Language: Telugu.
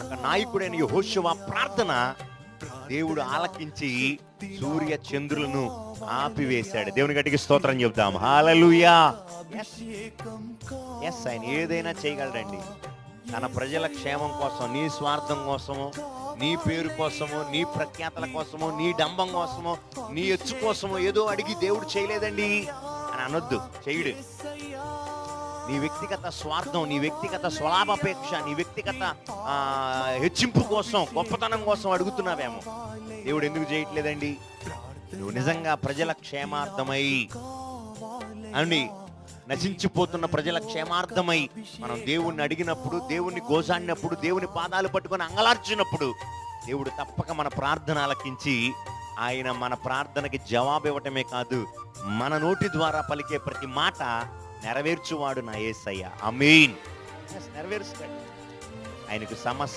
ఒక నాయకుడైన యెహోషువ ప్రార్థన దేవుడు ఆలకించి సూర్య చంద్రులను ఆపివేశాడు. దేవుని గట్టికి స్తోత్రం చెప్తాం. హల్లెలూయా. ఎస్, ఆయన ఏదైనా చేయగలడండి. తన ప్రజల క్షేమం కోసం, నీ స్వార్థం కోసము, నీ పేరు కోసము, నీ ప్రఖ్యాతల కోసము, నీ డంబం కోసము, నీ ఎచ్చు కోసము ఏదో అడిగి దేవుడు చేయలేదండి అని అనొద్దు. చెయ్యడు. నీ వ్యక్తిగత స్వార్థం, నీ వ్యక్తిగత స్వలాభాపేక్ష, నీ వ్యక్తిగత హెచ్చింపు కోసం, గొప్పతనం కోసం అడుగుతున్నావేమో. దేవుడు ఎందుకు చేయట్లేదండి? నువ్వు నిజంగా ప్రజల క్షేమార్థమై అండి, నశించిపోతున్న ప్రజల క్షేమార్థమై మనం దేవుణ్ణి అడిగినప్పుడు, దేవుణ్ణి గోజాడినప్పుడు, దేవుని పాదాలు పట్టుకొని అంగలార్చినప్పుడు దేవుడు తప్పక మన ప్రార్థన ఆలకించి ఆయన మన ప్రార్థనకి జవాబు ఇవ్వటమే కాదు, మన నోటి ద్వారా పలికే ప్రతి మాట నెరవేర్చువాడు నా యేసయ్య. ఆమేన్. నెరవేరుస్తాడు. ఆయనకు సమస్త